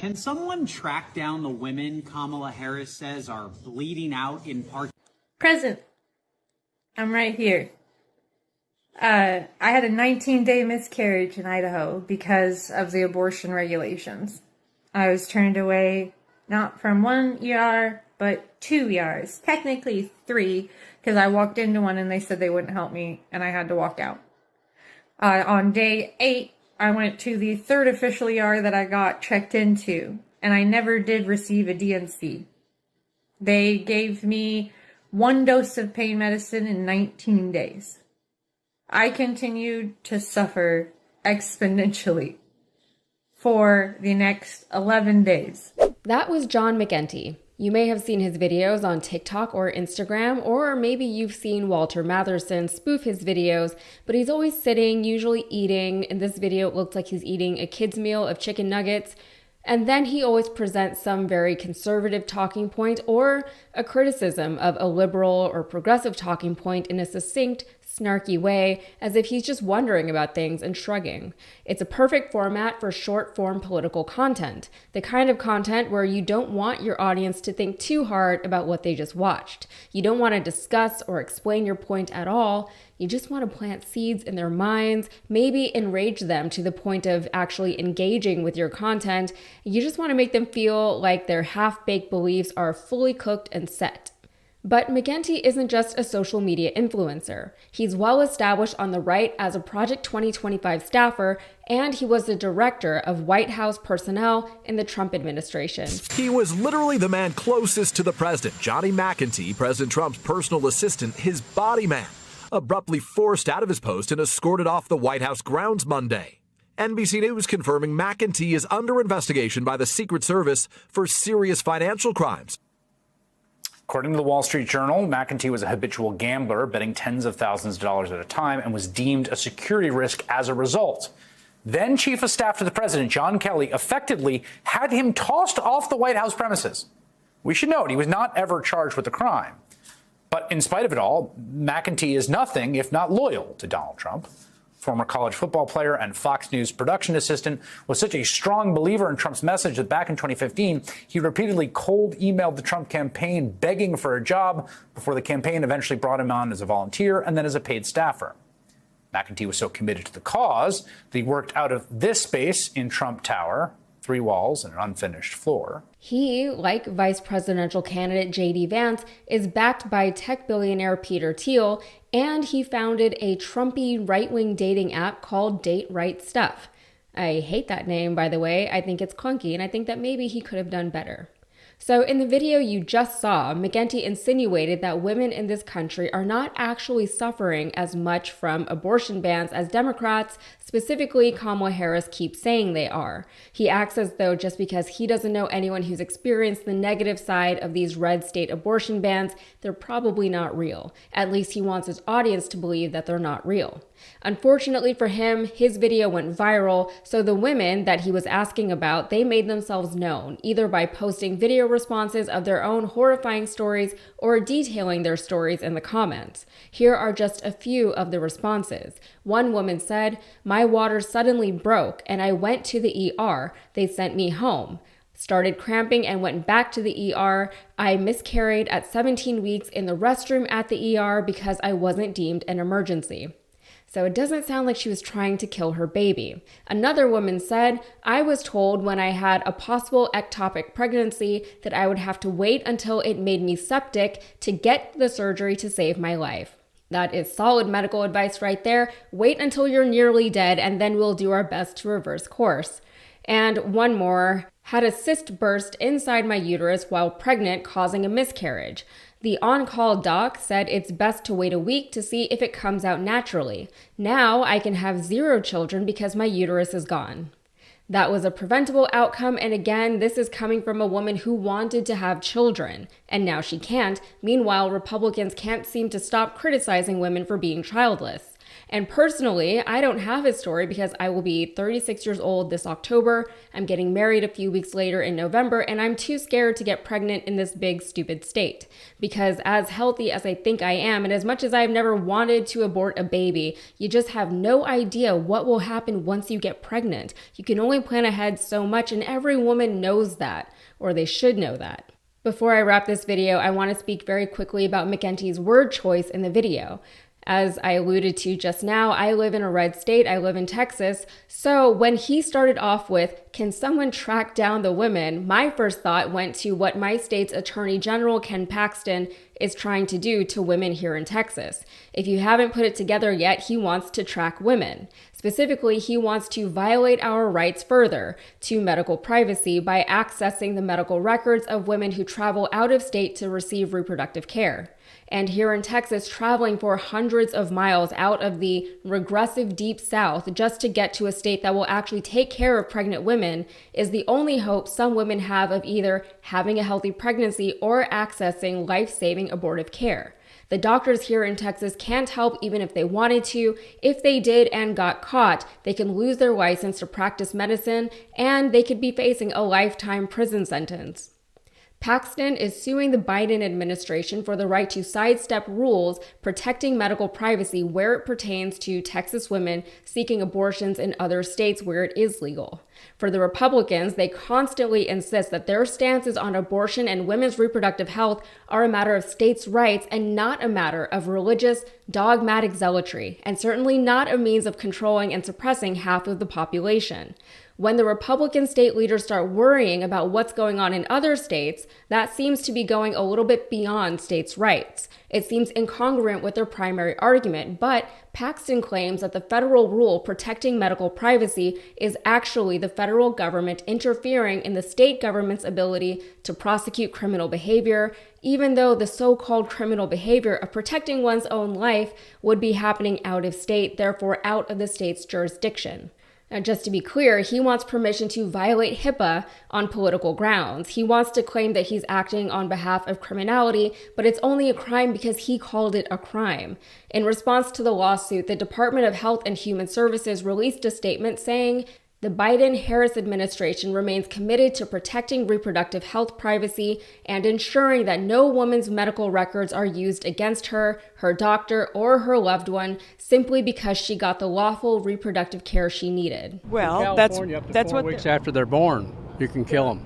Can someone track down the women Kamala Harris says are bleeding out in park? Present. I'm right here. I had a 19-day miscarriage in Idaho because of the abortion regulations. I was turned away not from one ER, but 2 ERs. Technically 3, because I walked into one and they said they wouldn't help me and I had to walk out. On day 8, I went to the 3rd official ER that I got checked into, and I never did receive a DNC. They gave me 1 dose of pain medicine in 19 days. I continued to suffer exponentially for the next 11 days. That was John McEntee. You may have seen his videos on TikTok or Instagram, or maybe you've seen Walter Matherson spoof his videos, but he's always sitting, usually eating. In this video, it looks like he's eating a kid's meal of chicken nuggets. And then he always presents some very conservative talking point or a criticism of a liberal or progressive talking point in a succinct, snarky way, as if he's just wondering about things and shrugging. It's a perfect format for short-form political content, the kind of content where you don't want your audience to think too hard about what they just watched. You don't want to discuss or explain your point at all. You just want to plant seeds in their minds, maybe enrage them to the point of actually engaging with your content. You just want to make them feel like their half-baked beliefs are fully cooked and set. But McEntee isn't just a social media influencer. He's well established on the right as a Project 2025 staffer, and he was the director of White House personnel in the Trump administration. He was literally the man closest to the president, Johnny McEntee, President Trump's personal assistant, his body man, abruptly forced out of his post and escorted off the White House grounds Monday. NBC News confirming McEntee is under investigation by the Secret Service for serious financial crimes. According to the Wall Street Journal, McEntee was a habitual gambler, betting tens of thousands of dollars at a time, and was deemed a security risk as a result. Then Chief of Staff to the President, John Kelly, effectively had him tossed off the White House premises. We should note he was not ever charged with a crime. But in spite of it all, McEntee is nothing if not loyal to Donald Trump. Former college football player and Fox News production assistant, was such a strong believer in Trump's message that back in 2015, he repeatedly cold emailed the Trump campaign begging for a job before the campaign eventually brought him on as a volunteer and then as a paid staffer. McEntee was so committed to the cause that he worked out of this space in Trump Tower, 3 walls and an unfinished floor. He, like vice presidential candidate J.D. Vance, is backed by tech billionaire Peter Thiel, and he founded a Trumpy right-wing dating app called Date Right Stuff. I hate that name, by the way. I think it's clunky, and I think that maybe he could have done better. So in the video you just saw, McEntee insinuated that women in this country are not actually suffering as much from abortion bans as Democrats, specifically Kamala Harris, keep saying they are. He acts as though just because he doesn't know anyone who's experienced the negative side of these red state abortion bans, they're probably not real. At least he wants his audience to believe that they're not real. Unfortunately for him, his video went viral, so the women that he was asking about, they made themselves known, either by posting video responses of their own horrifying stories or detailing their stories in the comments. Here are just a few of the responses. One woman said, "My water suddenly broke and I went to the ER. They sent me home. Started cramping and went back to the ER. I miscarried at 17 weeks in the restroom at the ER because I wasn't deemed an emergency." So it doesn't sound like she was trying to kill her baby. Another woman said, "I was told when I had a possible ectopic pregnancy that I would have to wait until it made me septic to get the surgery to save my life." That is solid medical advice right there. Wait until you're nearly dead and then we'll do our best to reverse course. And one more, "Had a cyst burst inside my uterus while pregnant, causing a miscarriage. The on-call doc said it's best to wait a week to see if it comes out naturally. Now I can have 0 children because my uterus is gone." That was a preventable outcome, and again, this is coming from a woman who wanted to have children, and now she can't. Meanwhile, Republicans can't seem to stop criticizing women for being childless. And personally, I don't have his story because I will be 36 years old this October. I'm getting married a few weeks later in November, and I'm too scared to get pregnant in this big, stupid state. Because as healthy as I think I am, and as much as I've never wanted to abort a baby, you just have no idea what will happen once you get pregnant. You can only plan ahead so much, and every woman knows that, or they should know that. Before I wrap this video, I want to speak very quickly about McEntee's word choice in the video. As I alluded to just now, I live in a red state. I live in Texas. So when he started off with, can someone track down the women? My first thought went to what my state's Attorney General, Ken Paxton, is trying to do to women here in Texas. If you haven't put it together yet, he wants to track women. Specifically, he wants to violate our rights further to medical privacy by accessing the medical records of women who travel out of state to receive reproductive care. And here in Texas, traveling for hundreds of miles out of the regressive deep south just to get to a state that will actually take care of pregnant women is the only hope some women have of either having a healthy pregnancy or accessing life-saving abortive care. The doctors here in Texas can't help even if they wanted to. If they did and got caught, they can lose their license to practice medicine and they could be facing a lifetime prison sentence. Paxton is suing the Biden administration for the right to sidestep rules protecting medical privacy where it pertains to Texas women seeking abortions in other states where it is legal. For the Republicans, they constantly insist that their stances on abortion and women's reproductive health are a matter of states' rights and not a matter of religious, dogmatic zealotry, and certainly not a means of controlling and suppressing half of the population. When the Republican state leaders start worrying about what's going on in other states, that seems to be going a little bit beyond states' rights. It seems incongruent with their primary argument, but Paxton claims that the federal rule protecting medical privacy is actually the federal government interfering in the state government's ability to prosecute criminal behavior, even though the so-called criminal behavior of protecting one's own life would be happening out of state, therefore out of the state's jurisdiction. Now, just to be clear, he wants permission to violate HIPAA on political grounds. He wants to claim that he's acting on behalf of criminality, but it's only a crime because he called it a crime. In response to the lawsuit, the Department of Health and Human Services released a statement saying, the Biden-Harris administration remains committed to protecting reproductive health privacy and ensuring that no woman's medical records are used against her, her doctor, or her loved one simply because she got the lawful reproductive care she needed. Well, that's what 4 weeks after they're born, you can kill them.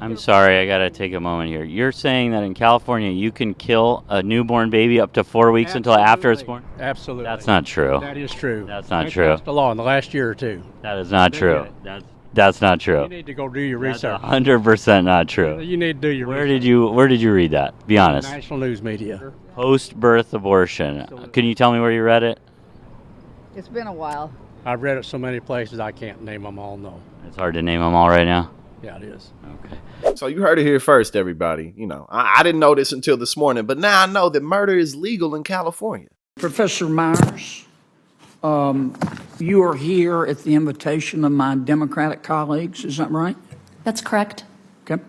I'm sorry, I gotta take a moment here. You're saying that in California you can kill a newborn baby up to 4 weeks until after it's born? Absolutely. That's not true. That is true. That's not They true. passed a law in the last year or two. That is not They true. did. That's not true. You need to go do your That's research. 100% not true. You need to do your Where research. did you read that? Be honest. National news media. Post-birth abortion. Can you tell me where you read it? It's been a while. I've read it so many places I can't name them all. No. It's hard to name them all right now. Yeah, it is. Okay. So you heard it here first, everybody. I didn't know this until this morning, but now I know that murder is legal in California. Professor Myers, you are here at the invitation of my Democratic colleagues, is that right? That's correct. Okay.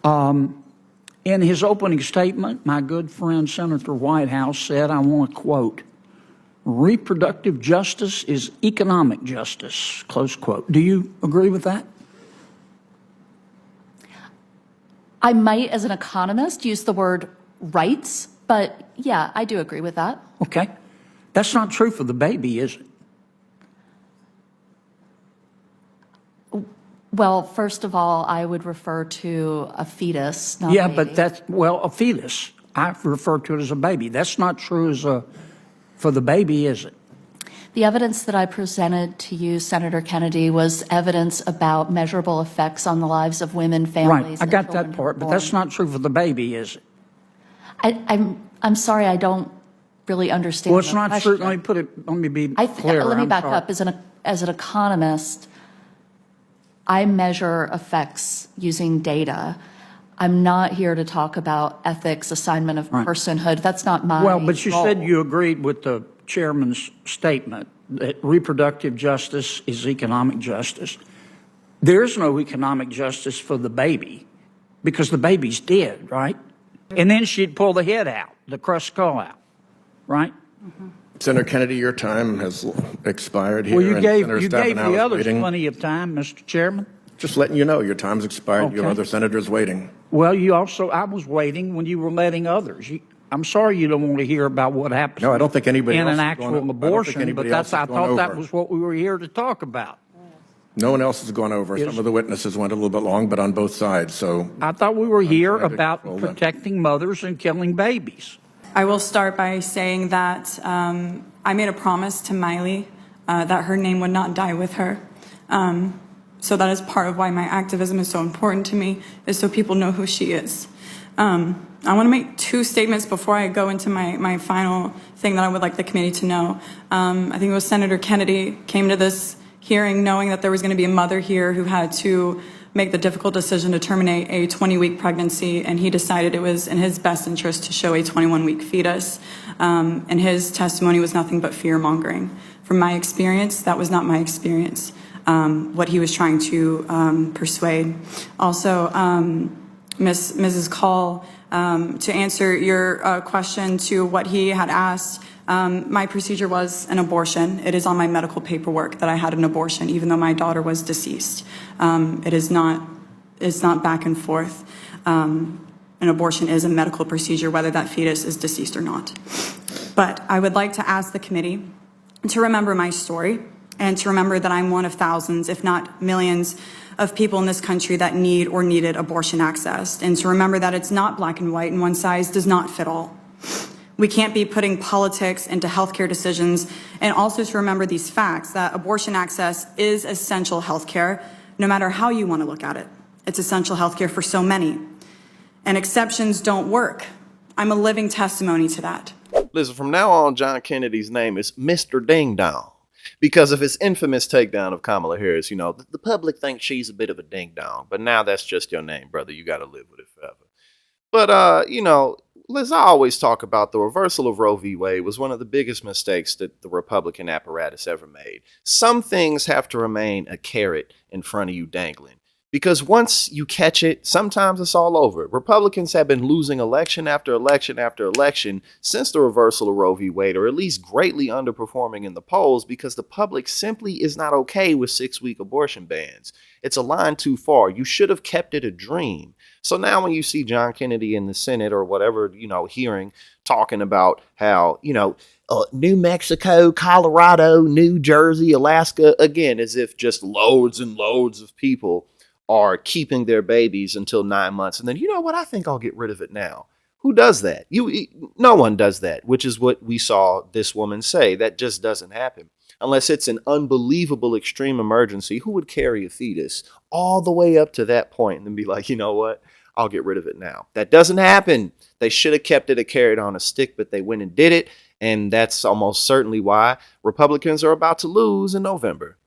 In his opening statement, my good friend Senator Whitehouse said, I want to quote, reproductive justice is economic justice, close quote. Do you agree with that? I might, as an economist, use the word rights, but yeah, I do agree with that. Okay. That's not true for the baby, is it? Well, first of all, I would refer to a fetus, not Yeah, a baby. but that's, well, a fetus. I refer to it as a baby. That's not true for the baby, is it? The evidence that I presented to you, Senator Kennedy, was evidence about measurable effects on the lives of women, families, Right, I and got children that who were part, but that's born. not true for the baby, is it? I'm sorry, I don't really understand. Well, it's the not true. question. Let me be clear. Let me I'm back sorry. up. As an economist, I measure effects using data. I'm not here to talk about ethics, assignment of Right. personhood. That's not my Well, but you role. said you agreed with the chairman's statement that reproductive justice is economic justice. There is no economic justice for the baby because the baby's dead, right? And then she'd pull the head out, the crushed skull out, right? Senator Kennedy, your time has expired here. Well, you and gave Senator Staff and I the was others waiting. plenty of time, Mr. Chairman. Just letting you know, your time's expired. You have Okay. other senators waiting. Well, I was waiting when you were letting others. I'm sorry you don't want to hear about what happens. No, I don't think anybody in else an is actual going- I don't think abortion, but anybody else I is going thought that over. was what we were here to talk about. No one else has gone over. Some of the witnesses went a little bit long, but on both sides. So I thought we were here trying to about control that. protecting mothers and killing babies. I will start by saying that I made a promise to Miley that her name would not die with her. So that is part of why my activism is so important to me, is so people know who she is. I want to make two statements before I go into my final thing that I would like the committee to know. I think it was Senator Kennedy came to this hearing knowing that there was going to be a mother here who had to make the difficult decision to terminate a 20-week pregnancy, and he decided it was in his best interest to show a 21-week fetus. And his testimony was nothing but fear-mongering. From my experience, that was not my experience, what he was trying to persuade. Also, Mrs. Call, to answer your question to what he had asked, my procedure was an abortion. It is on my medical paperwork that I had an abortion, even though my daughter was deceased. It's not back and forth. An abortion is a medical procedure, whether that fetus is deceased or not. But I would like to ask the committee to remember my story and to remember that I'm one of thousands, if not millions, of people in this country that need or needed abortion access, and to remember that it's not black and white and one size does not fit all. We can't be putting politics into healthcare decisions, and also to remember these facts, that abortion access is essential healthcare, no matter how you want to look at it. It's essential healthcare for so many, and exceptions don't work. I'm a living testimony to that. Listen, from now on, John Kennedy's name is Mr. Ding Dong. Because of his infamous takedown of Kamala Harris, you know, the public thinks she's a bit of a ding dong, but now that's just your name, brother. You got to live with it forever. But, you know, as I always talk about, the reversal of Roe v. Wade was one of the biggest mistakes that the Republican apparatus ever made. Some things have to remain a carrot in front of you dangling. Because once you catch it, sometimes it's all over. Republicans have been losing election after election after election since the reversal of Roe v. Wade, or at least greatly underperforming in the polls because the public simply is not okay with 6-week abortion bans. It's a line too far. You should have kept it a dream. So now when you see John Kennedy in the Senate or whatever, you know, hearing, talking about how, you know, New Mexico, Colorado, New Jersey, Alaska, again, as if just loads and loads of people are keeping their babies until 9 months. And then, you know what? I think I'll get rid of it now. Who does that? No one does that, which is what we saw this woman say. That just doesn't happen. Unless it's an unbelievable extreme emergency, who would carry a fetus all the way up to that point and then be like, you know what? I'll get rid of it now. That doesn't happen. They should have kept it a carrot on a stick, but they went and did it. And that's almost certainly why Republicans are about to lose in November.